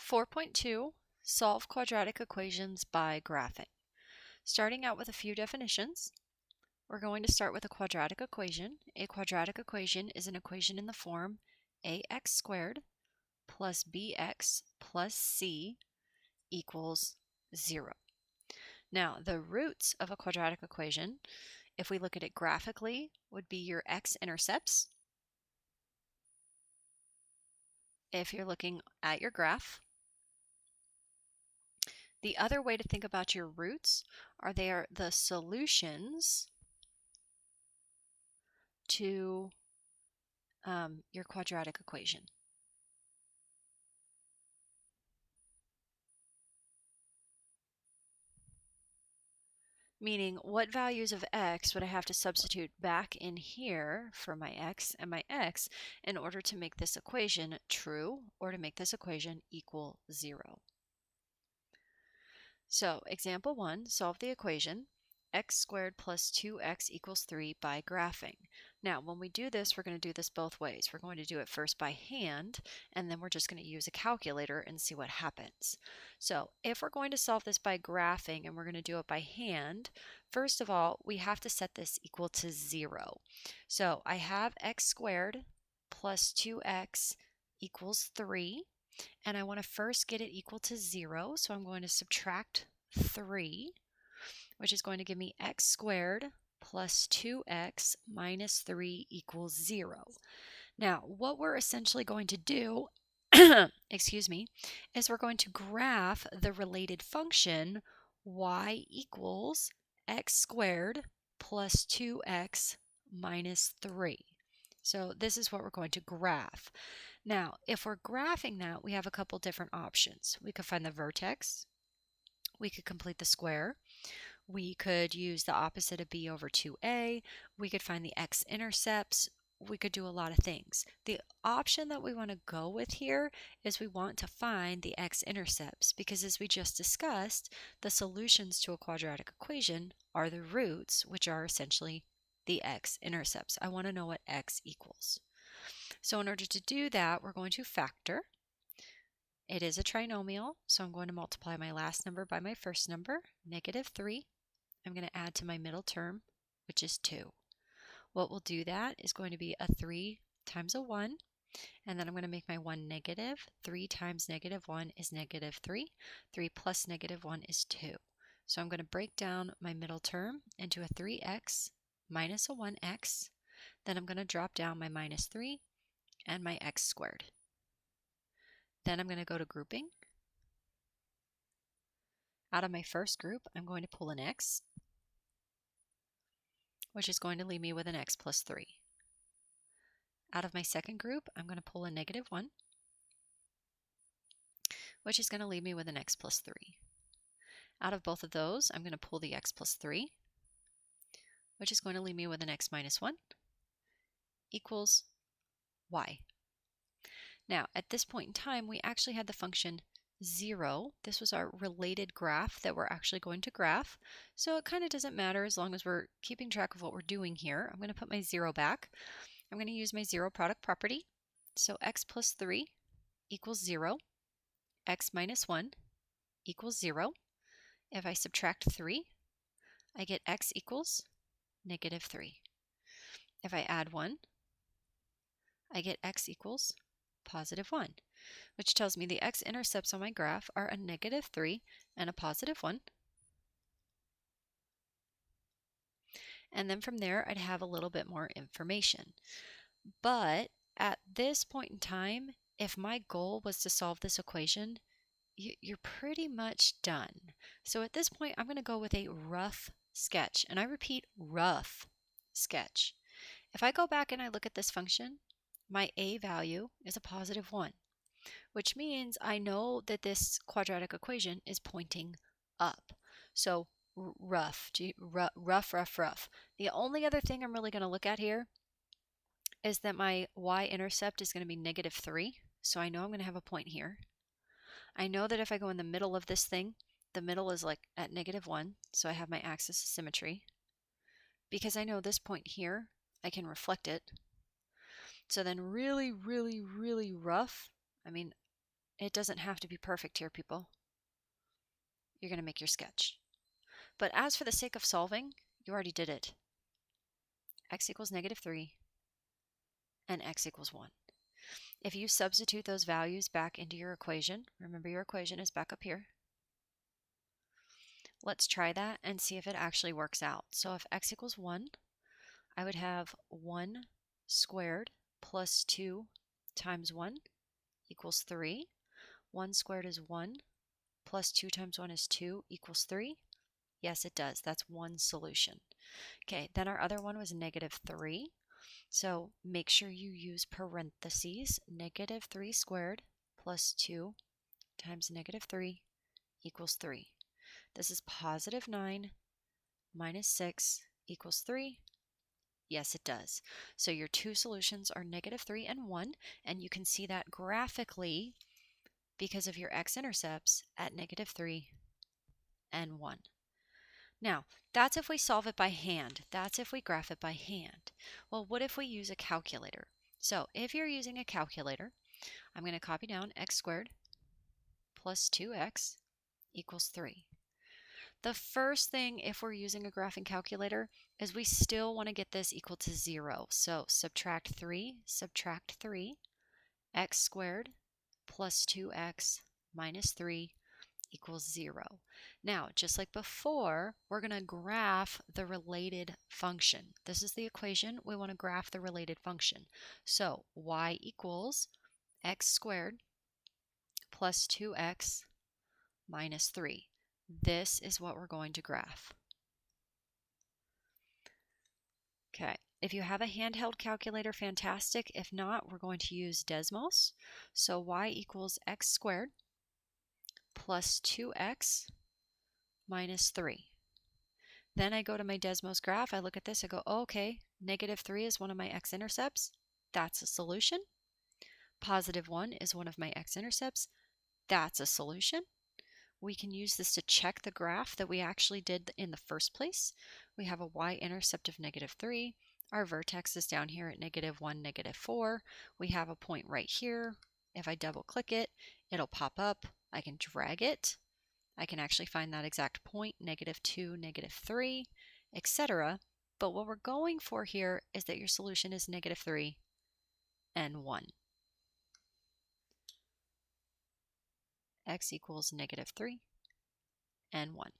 4.2, solve quadratic equations by graphing. Starting out with a few definitions, we're going to start with a quadratic equation. A quadratic equation is an equation in the form ax squared plus bx plus c equals 0. Now, the roots of a quadratic equation, if we look at it graphically, would be your x-intercepts. If you're looking at your graph, the other way to think about your roots are they are the solutions to your quadratic equation. Meaning, what values of x would I have to substitute back in here for my x and my x in order to make this equation true or to make this equation equal 0? So, example 1, solve the equation x squared plus 2x equals 3 by graphing. Now, when we do this, we're going to do this both ways. We're going to do it first by hand, and then we're just going to use a calculator and see what happens. So, if we're going to solve this by graphing and we're going to do it by hand, first of all, we have to set this equal to 0. So, I have x squared plus 2x equals 3. And I want to first get it equal to 0, so I'm going to subtract 3, which is going to give me x squared plus 2x minus 3 equals 0. Now, what we're essentially going to do, excuse me, is we're going to graph the related function y equals x squared plus 2x minus 3. So this is what we're going to graph. Now, if we're graphing that, we have a couple different options. We could find the vertex. We could complete the square. We could use the opposite of b over 2a. We could find the x-intercepts. We could do a lot of things. The option that we want to go with here is we want to find the x-intercepts because, as we just discussed, the solutions to a quadratic equation are the roots, which are essentially the x-intercepts. I want to know what x equals. So in order to do that, we're going to factor. It is a trinomial, so I'm going to multiply my last number by my first number, negative 3. I'm going to add to my middle term, which is 2. What will do that is going to be a 3 times a 1, and then I'm going to make my 1 negative. 3 times negative 1 is negative 3. 3 plus negative 1 is 2. So I'm going to break down my middle term into a 3x minus a 1x. Then I'm going to drop down my minus 3 and my x squared. Then I'm going to go to grouping. Out of my first group, I'm going to pull an x, which is going to leave me with an x plus 3. Out of my second group, I'm going to pull a negative 1, which is going to leave me with an x plus 3. Out of both of those, I'm going to pull the x plus 3, which is going to leave me with an x minus 1 equals y. Now, at this point in time, we actually had the function 0. This was our related graph that we're actually going to graph. So it kind of doesn't matter as long as we're keeping track of what we're doing here. I'm going to put my 0 back. I'm going to use my 0 product property. So x plus 3 equals 0. X minus 1 equals 0. If I subtract 3, I get x equals negative 3. If I add 1, I get x equals positive 1, which tells me the x-intercepts on my graph are a negative 3 and a positive 1. And then from there, I'd have a little bit more information. But at this point in time, if my goal was to solve this equation, you're pretty much done. So at this point, I'm going to go with a rough sketch. And I repeat, rough sketch. If I go back and I look at this function, my a value is a positive 1, which means I know that this quadratic equation is pointing up. So rough. The only other thing I'm really going to look at here is that my y-intercept is going to be negative 3. So I know I'm going to have a point here. I know that if I go in the middle of this thing, the middle is like at negative 1. So I have my axis of symmetry. Because I know this point here, I can reflect it. So then really rough, I mean, It doesn't have to be perfect here, people. You're going to make your sketch. But as for the sake of solving, you already did it. X equals -3 and x equals 1. If you substitute those values back into your equation, remember your equation is back up here. Let's try that and see if it actually works out. So if x equals 1, I would have 1 squared plus 2 times 1 equals 3. 1 squared is 1 plus 2 times 1 is 2 equals 3. Yes, it does. That's one solution. Okay, then our other one was -3. So make sure you use parentheses. -3 squared plus 2 times -3 equals 3. This is +9 minus 6 equals 3. Yes, it does. So your two solutions are -3 and 1, and you can see that graphically because of your x-intercepts at -3 and 1. Now, that's if we solve it by hand. That's if we graph it by hand. Well, what if we use a calculator? So if you're using a calculator, I'm going to copy down x squared plus 2x equals 3. The first thing, if we're using a graphing calculator, is we still want to get this equal to 0. So subtract 3, x squared plus 2x minus 3 equals 0. Now, just like before, we're going to graph the related function. This is the equation. We want to graph the related function. So y equals x squared plus 2x minus 3. This is what we're going to graph. Okay, if you have a handheld calculator, fantastic. If not, we're going to use Desmos. So y equals x squared plus 2x minus 3. Then I go to my Desmos graph, I look at this, I go, oh, okay, -3 is one of my x-intercepts. That's a solution. +1 is one of my x-intercepts. That's a solution. We can use this to check the graph that we actually did in the first place. We have a y-intercept of -3. Our vertex is down here at -1, -4. We have a point right here. If I double click it, it'll pop up. I can drag it. I can actually find that exact point, -2, -3, etc. But what we're going for here is that your solution is -3 and 1. X equals -3 and 1.